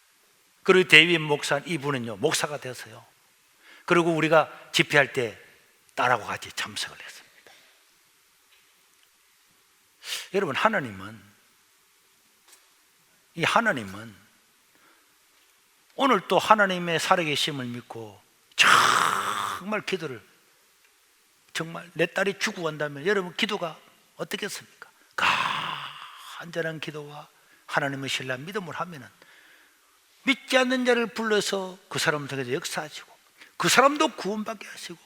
그리고 데이빗 목사 이분은요 목사가 되었어요. 그리고 우리가 집회할 때 딸하고 같이 참석을 했습니다. 여러분, 하나님은 오늘 또 하나님의 살아계심을 믿고 정말 기도를, 정말 내 딸이 죽어간다면 여러분 기도가 어떻겠습니까? 간절한 기도와 하나님의 신뢰한 믿음을 하면은 믿지 않는 자를 불러서 그 사람을 통해서 역사하시고 그 사람도 구원받게 하시고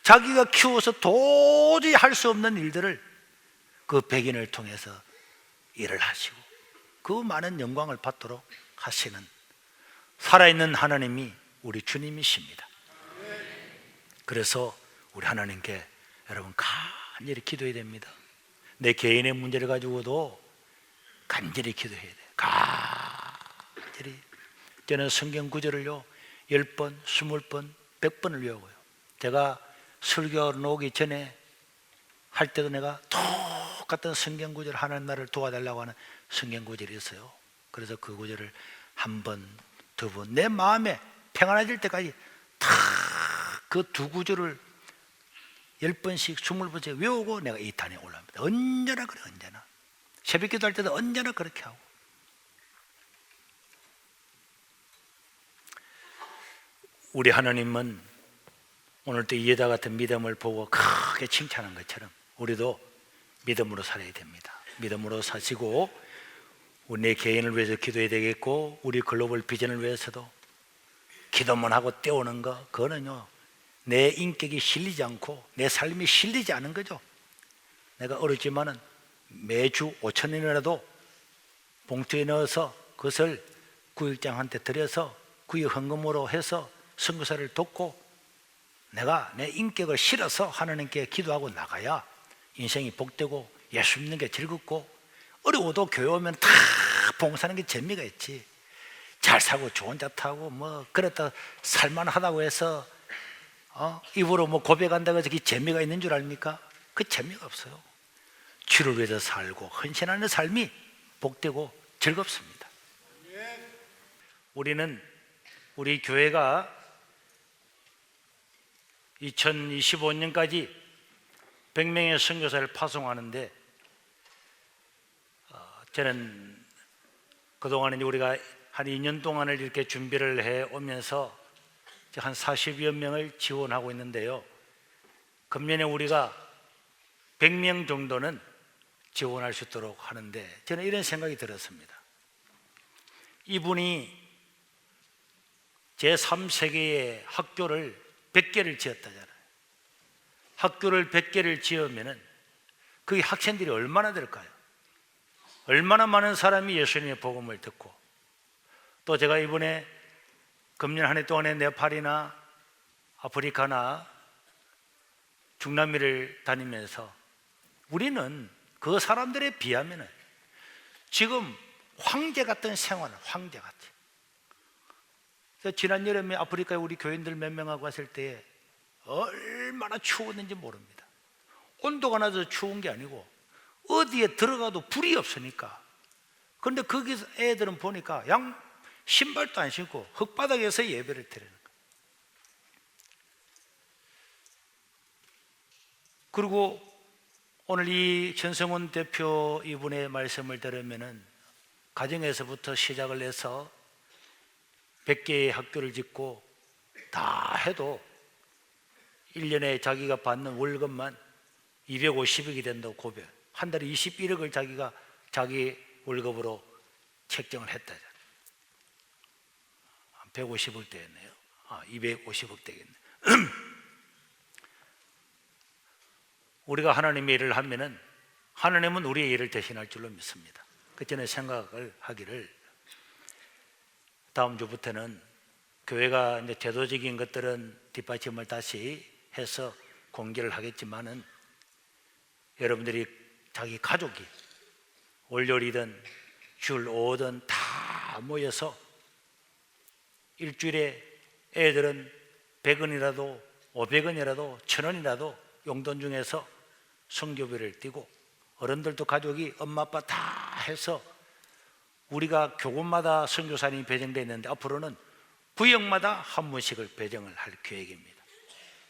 자기가 키워서 도저히 할 수 없는 일들을 그 백인을 통해서 일을 하시고 그 많은 영광을 받도록 하시는 살아있는 하나님이 우리 주님이십니다. 그래서 우리 하나님께 여러분 간절히 기도해야 됩니다. 내 개인의 문제를 가지고도 간절히 기도해야 돼요. 간절히. 저는 성경 구절을요 10번, 20번, 100번을 외우고요. 제가 설교 오기 전에 할 때도 내가 똑같은 성경 구절, 하나님 나를 도와달라고 하는 성경 구절이 있어요. 그래서 그 구절을 한 번, 두 번, 내 마음에 평안해질 때까지 다 그 두 구절을 10번씩, 20번씩 외우고 내가 이 단에 올라갑니다. 언제나 그래, 언제나. 새벽 기도 할 때도 언제나 그렇게 하고. 우리 하나님은 오늘도 이 여자 같은 믿음을 보고 크게 칭찬한 것처럼 우리도 믿음으로 살아야 됩니다. 믿음으로 사시고 우리 내 개인을 위해서 기도해야 되겠고, 우리 글로벌 비전을 위해서도 기도만 하고 떼오는 거, 그거는요 내 인격이 실리지 않고 내 삶이 실리지 않은 거죠. 내가 어렵지만은 매주 5,000원이라도 봉투에 넣어서 그것을 구역장한테 드려서 구역 헌금으로 해서 선교사를 돕고 내가 내 인격을 실어서 하나님께 기도하고 나가야 인생이 복되고 예수 믿는 게 즐겁고, 어려워도 교회 오면 다 봉사하는 게 재미가 있지. 잘 사고 좋은 차 타고 뭐 그랬다 살만하다고 해서 입으로 뭐 고백한다고 해서 그 재미가 있는 줄 압니까? 그 재미가 없어요. 주를 위해서 살고 헌신하는 삶이 복되고 즐겁습니다. 우리는 우리 교회가 2025년까지 100명의 선교사를 파송하는데, 저는 그동안에 우리가 한 2년 동안을 이렇게 준비를 해 오면서 한 40여 명을 지원하고 있는데요, 금년에 우리가 100명 정도는 지원할 수 있도록 하는데, 저는 이런 생각이 들었습니다. 이분이 제3세계의 학교를 100개를 지었다잖아요. 학교를 100개를 지으면은 그 학생들이 얼마나 될까요? 얼마나 많은 사람이 예수님의 복음을 듣고, 또 제가 이번에 금년 한 해 동안에 네팔이나 아프리카나 중남미를 다니면서 우리는 그 사람들에 비하면 지금 황제 같은 생활을, 황제 같아. 지난 여름에 아프리카에 우리 교인들 몇 명하고 왔을 때 얼마나 추웠는지 모릅니다. 온도가 낮아서 추운 게 아니고 어디에 들어가도 불이 없으니까. 그런데 거기서 애들은 보니까 신발도 안 신고 흙바닥에서 예배를 드리는 거예요. 그리고 오늘 이 전성훈 대표 이분의 말씀을 들으면은 가정에서부터 시작을 해서 100개의 학교를 짓고 다 해도 1년에 자기가 받는 월급만 250억이 된다고 고백. 한 달에 21억을 자기가 자기 월급으로 책정을 했다. 150억 되겠네요. 250억 되겠네. 우리가 하나님의 일을 하면은 하나님은 우리의 일을 대신할 줄로 믿습니다. 그 전에 생각을 하기를, 다음 주부터는 교회가 이제 제도적인 것들은 뒷받침을 다시 해서 공개를 하겠지만은, 여러분들이 자기 가족이 월요일이든 줄 5든 다 모여서 일주일에 애들은 100원이라도 500원이라도 1000원이라도 용돈 중에서 성교비를 띄고, 어른들도 가족이 엄마 아빠 다 해서 우리가 교구마다 선교사님이 배정되어 있는데 앞으로는 구역마다 한 분씩을 배정을 할 계획입니다.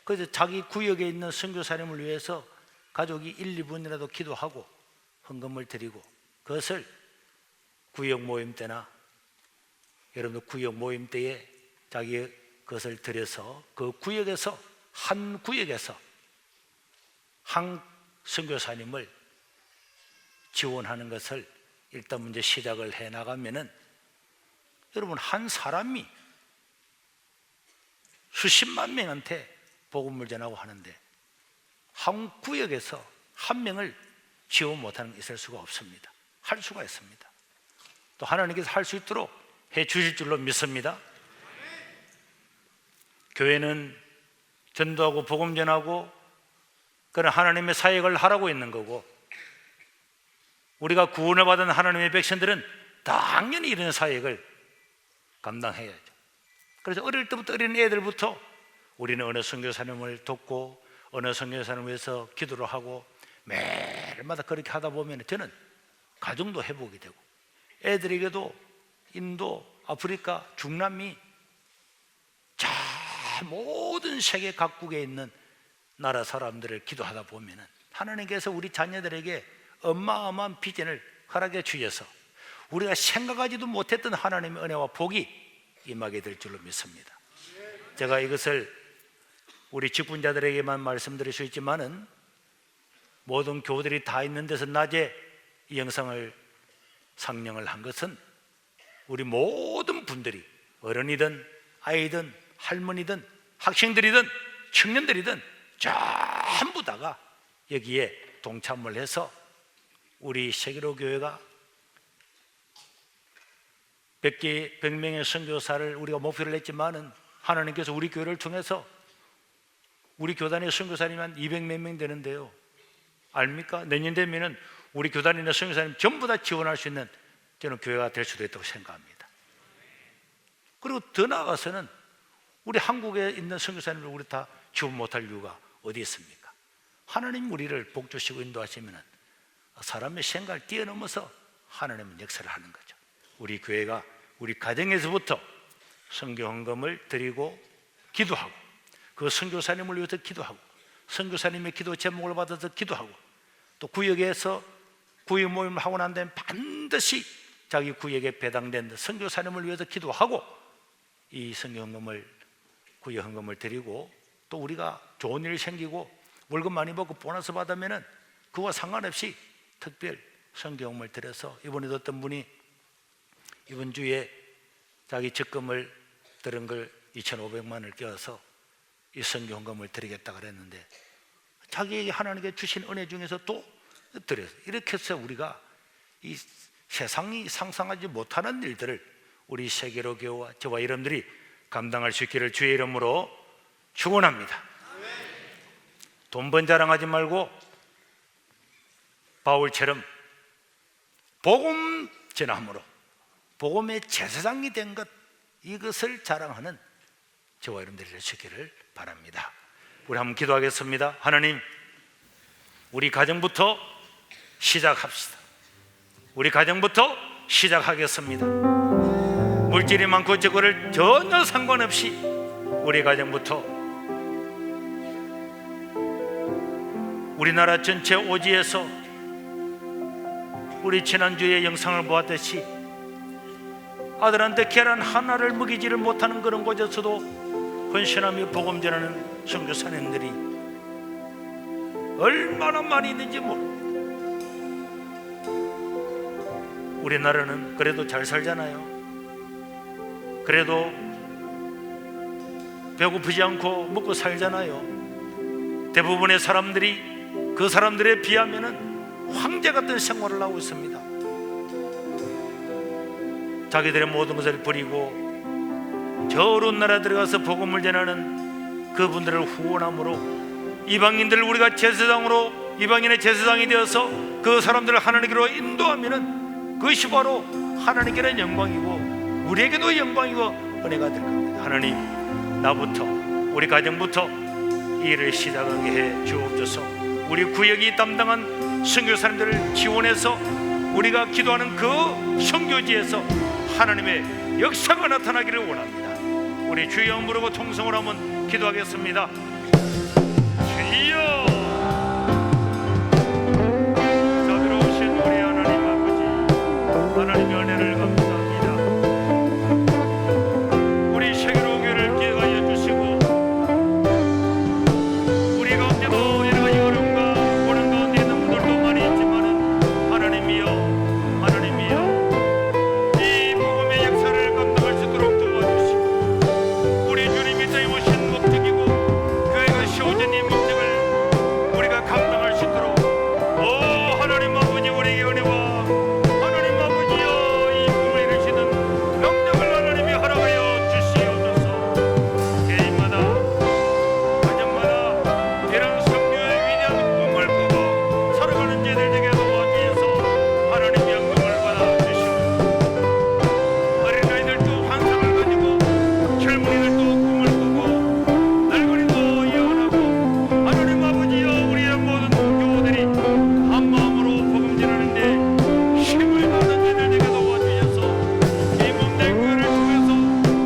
그래서 자기 구역에 있는 선교사님을 위해서 가족이 1, 2분이라도 기도하고 헌금을 드리고, 그것을 구역 모임 때나 여러분들 구역 모임 때에 자기 그것을 드려서 그 구역에서 한 구역에서 한 선교사님을 지원하는 것을 일단 먼저 시작을 해 나가면은, 여러분 한 사람이 수십만 명한테 복음을 전하고 하는데 한 구역에서 한 명을 지원 못하는 게 있을 수가 없습니다. 할 수가 있습니다. 또 하나님께서 할 수 있도록 해 주실 줄로 믿습니다. 교회는 전도하고 복음 전하고 그런 하나님의 사역을 하라고 있는 거고, 우리가 구원을 받은 하나님의 백성들은 당연히 이런 사역을 감당해야죠. 그래서 어릴 때부터 어린 애들부터 우리는 어느 선교사님을 돕고 어느 선교사님을 위해서 기도를 하고 매일마다 그렇게 하다 보면 저는 가정도 회복이 되고, 애들에게도 인도, 아프리카, 중남미 저 모든 세계 각국에 있는 나라 사람들을 기도하다 보면 하나님께서 우리 자녀들에게 어마어마한 비전을 허락해 주셔서 우리가 생각하지도 못했던 하나님의 은혜와 복이 임하게 될 줄로 믿습니다. 제가 이것을 우리 직분자들에게만 말씀드릴 수 있지만은 모든 교우들이 다 있는 데서 낮에 이 영상을 상령을 한 것은 우리 모든 분들이, 어른이든 아이든 할머니든 학생들이든 청년들이든 전부 다가 여기에 동참을 해서 우리 세계로 교회가 100명의 선교사를 우리가 목표를 했지만은 하나님께서 우리 교회를 통해서 우리 교단의 선교사님이 한 200몇 명 되는데요, 압니까? 내년 되면은 우리 교단이나 선교사님 전부 다 지원할 수 있는 저는 교회가 될 수도 있다고 생각합니다. 그리고 더 나아가서는 우리 한국에 있는 선교사님을 우리 다 지원 못할 이유가 어디 있습니까? 하나님 우리를 복 주시고 인도하시면 사람의 생각을 뛰어넘어서 하나님은 역사를 하는 거죠. 우리 교회가 우리 가정에서부터 선교 헌금을 드리고 기도하고, 그 선교사님을 위해서 기도하고, 선교사님의 기도 제목을 받아서 기도하고, 또 구역에서 구역 모임을 하고 난 다음에 반드시 자기 구역에 배당된 선교사님을 위해서 기도하고, 이 선교 헌금을, 구역 헌금을 드리고, 또 우리가 좋은 일이 생기고 월급 많이 받고 보너스 받으면은 그와 상관없이 특별 선교 헌금을 드려서, 이번에도 어떤 분이 이번 주에 자기 적금을 들은 걸 2,500만 원을 껴서 이 선교 헌금을 드리겠다 그랬는데, 자기에게 하나님께 주신 은혜 중에서 또 드려서, 이렇게 해서 우리가 이 세상이 상상하지 못하는 일들을 우리 세계로 교회와 저와 여러분들이 감당할 수 있기를 주의 이름으로 축원합니다. 돈 번 자랑하지 말고 바울처럼 복음 전함으로 복음의 제사장이 된 것, 이것을 자랑하는 저와 여러분들이 될 수 있기를 바랍니다. 우리 한번 기도하겠습니다. 하나님, 우리 가정부터 시작합시다. 우리 가정부터 시작하겠습니다. 물질이 많고 적고를 전혀 상관없이 우리 가정부터 우리나라 전체 오지에서 우리 지난주에 영상을 보았듯이 아들한테 계란 하나를 먹이지를 못하는 그런 곳에서도 헌신하며 복음 전하는 선교사님들이 얼마나 많이 있는지 모릅니다. 우리나라는 그래도 잘 살잖아요. 그래도 배고프지 않고 먹고 살잖아요. 대부분의 사람들이 그 사람들에 비하면은 황제 같은 생활을 하고 있습니다. 자기들의 모든 것을 버리고 저 어려운 나라 들어가서 복음을 전하는 그분들을 후원함으로 이방인들을 우리가 제사장으로, 이방인의 제사장이 되어서 그 사람들을 하나님께로 인도하면은 그것이 바로 하나님께는 영광이고 우리에게도 영광이고 은혜가 될 겁니다. 하나님, 나부터, 우리 가정부터 이 일을 시작하게 해 주옵소서. 우리 구역이 담당한 선교사님들을 지원해서 우리가 기도하는 그 선교지에서 하나님의 역사가 나타나기를 원합니다. 우리 주의 이름 부르고 통성을 한번 기도하겠습니다. 주여, 자비로우신 우리 하나님 아버지, 하나님의 은혜를 감사합니다. 우리 세계로 교회를 기억하여 주시고 우리 가운데도 여러 가지 어려움과 고난 가운데 있는 분들도 많이 있지만은 하나님이여, 하나님이여, 이 복음의 역사를 감당할 수 있도록 도와주시고 우리 주님이 저희 오신 목적이고 교회가 세워진 이 목적을 우리가 감당할 수 있도록 하나님 아버지, 우리에게 은혜와 하나님 아버지여 이 꿈을 이루시는 명령을 하나님이 허락하여 주시옵소서. 개인마다 가정마다 이런 성교의 위대한 꿈을 꾸고 살아가는 자들에게 도와주셔서 하나님의 영광을 받아 주시옵소서. 어린아이들도 환상을 가지고 젊은이들도 꿈을 꾸고 늙은이도 예언하고 하나님 아버지여 우리의 모든 교우들이 한 마음으로 복음 전하는데 힘을 받는 자들에게 도와주셔서 이 몸된 교회를 통해서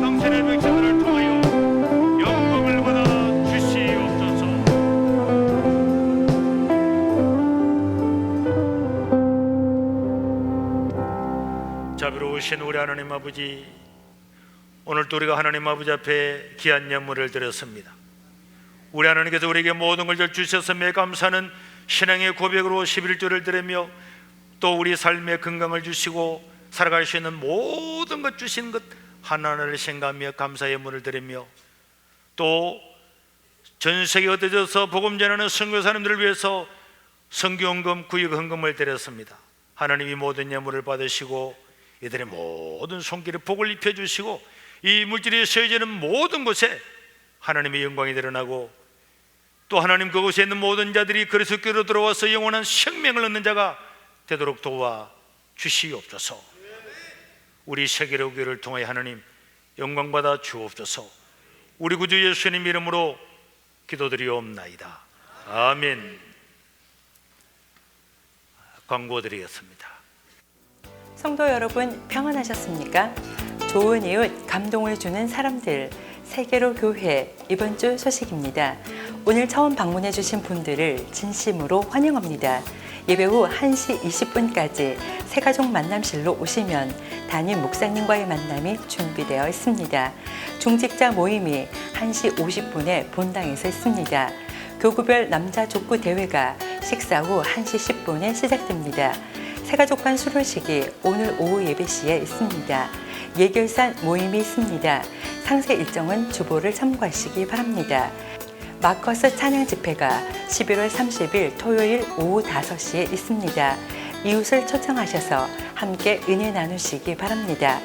당신의 백성들을 통하여 영광을 받아 주시옵소서. 자비로우신 우리 하나님 아버지, 오늘도 우리가 하나님 아버지 앞에 귀한 예물을 드렸습니다. 우리 하나님께서 우리에게 모든 걸 주셔서 매 감사는 신앙의 고백으로 11조를 드리며 또 우리 삶의 건강을 주시고 살아갈 수 있는 모든 것 주신 것 하나하나를 생각하며 감사의 문을 드리며, 또 전 세계에 흩어져서 복음 전하는 선교사님들을 위해서 선교헌금, 구역헌금을 드렸습니다. 하나님이 모든 예물을 받으시고 이들의 모든 손길에 복을 입혀주시고 이 물질이 쓰여지는 모든 곳에 하나님의 영광이 드러나고, 또 하나님 그곳에 있는 모든 자들이 그리스도께로 들어와서 영원한 생명을 얻는 자가 되도록 도와 주시옵소서. 우리 세계로 교회를 통하여 하나님 영광받아 주옵소서. 우리 구주 예수님 이름으로 기도드리옵나이다. 아멘. 광고 드리겠습니다. 성도 여러분, 평안하셨습니까? 좋은 이웃, 감동을 주는 사람들, 세계로 교회 이번 주 소식입니다. 오늘 처음 방문해 주신 분들을 진심으로 환영합니다. 예배 후 1시 20분까지 새가족 만남실로 오시면 담임 목사님과의 만남이 준비되어 있습니다. 중직자 모임이 1시 50분에 본당에서 있습니다. 교구별 남자 족구 대회가 식사 후 1시 10분에 시작됩니다. 새가족 간 수료식이 오늘 오후 예배 시에 있습니다. 예결산 모임이 있습니다. 상세 일정은 주보를 참고하시기 바랍니다. 마커스 찬양 집회가 11월 30일 토요일 오후 5시에 있습니다. 이웃을 초청하셔서 함께 은혜 나누시기 바랍니다.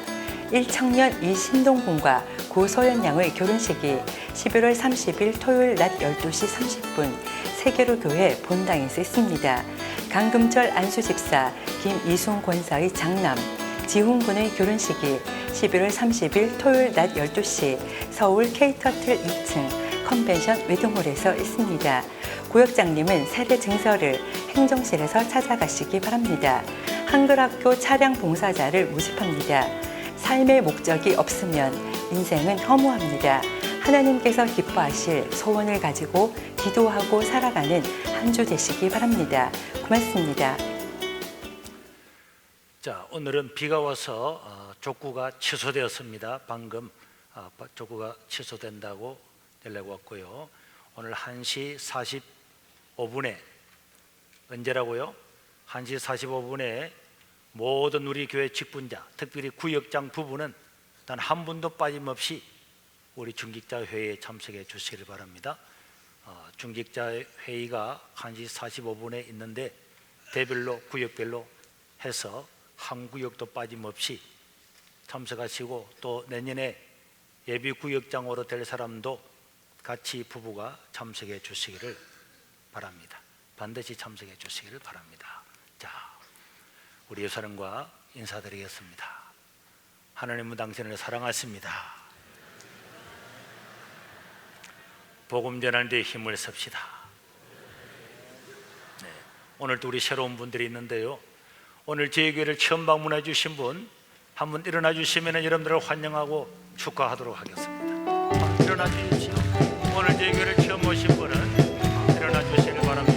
1청년 이신동군과 고소연 양의 결혼식이 11월 30일 토요일 낮 12시 30분 세계로 교회 본당에서 있습니다. 강금철 안수집사 김이순 권사의 장남 지훈군의 결혼식이 11월 30일 토요일 낮 12시 서울 K터틀 2층 컨벤션 웨딩홀에서 있습니다. 구역장님은 세례 증서를 행정실에서 찾아가시기 바랍니다. 한글학교 차량 봉사자를 모집합니다. 삶의 목적이 없으면 인생은 허무합니다. 하나님께서 기뻐하실 소원을 가지고 기도하고 살아가는 한 주 되시기 바랍니다. 고맙습니다. 자, 오늘은 비가 와서 족구가 취소되었습니다. 방금 족구가 취소된다고 연락 왔고요. 오늘 1시 45분에 언제라고요? 1시 45분에 모든 우리 교회 직분자, 특별히 구역장 부부는 단 한 분도 빠짐없이 우리 중직자 회의에 참석해 주시길 바랍니다. 중직자 회의가 1시 45분에 있는데 대별로 구역별로 해서 한 구역도 빠짐없이 참석하시고, 또 내년에 예비 구역장으로 될 사람도 같이 부부가 참석해 주시기를 바랍니다. 반드시 참석해 주시기를 바랍니다. 자, 우리 예수님과 인사드리겠습니다. 하나님은 당신을 사랑하십니다. 복음 전하는 데 힘을 씁시다. 네, 오늘도 우리 새로운 분들이 있는데요. 오늘 저희 교회를 처음 방문해 주신 분 한 분 일어나 주시면 여러분들을 환영하고 축하하도록 하겠습니다. 일어나 주십시오. 오늘 저희 교회를 처음 오신 분은 일어나 주시길 바랍니다.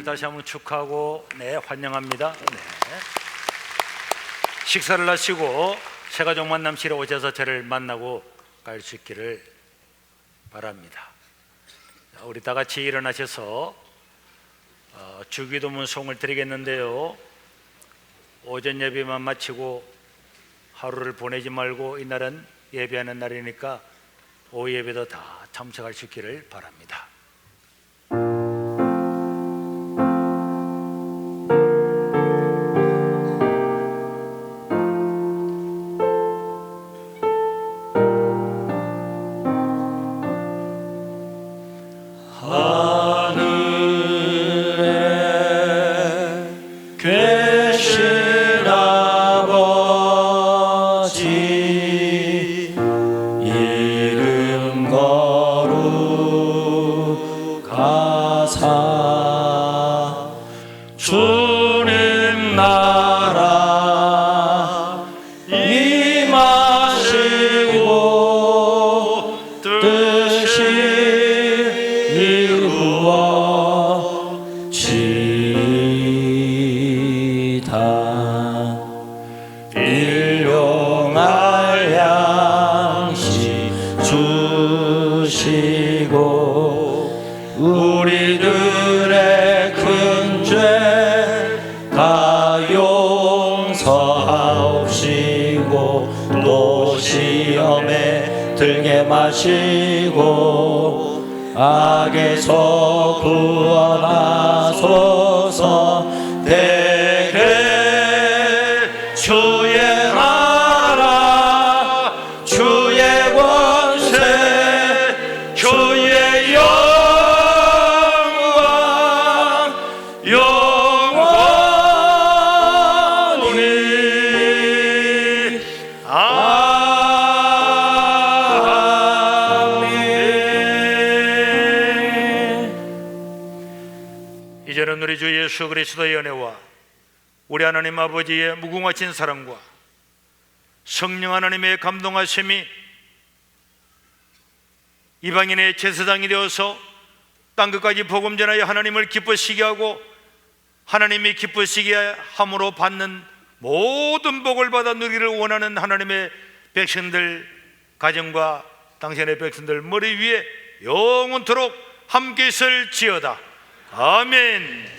다시 한번 축하하고 환영합니다. 식사를 하시고 새가족 만남실에 오셔서 저를 만나고 갈 수 있기를 바랍니다. 우리 다 같이 일어나셔서 주기도문 송을 드리겠는데요. 오전 예배만 마치고 하루를 보내지 말고 이날은 예배하는 날이니까 오후 예배도 다 참석할 수 있기를 바랍니다. 이름 거룩 우리들의 큰 죄 다 용서하옵시고 또 시험에 들게 마시고 악에서 구원하소서. 대개 주의 나라 주의 권세 주의 영광 영원히 아멘. 이제는 우리 주 예수 그리스도의 은혜와 우리 하나님 아버지의 무궁하신 사랑과 성령 하나님의 감동하심이 이방인의 제사장이 되어서 땅끝까지 복음 전하여 하나님을 기쁘시게 하고 하나님이 기쁘시게 함으로 받는 모든 복을 받아 누리기를 원하는 하나님의 백성들 가정과 당신의 백성들 머리 위에 영원토록 함께 있을지어다. 아멘.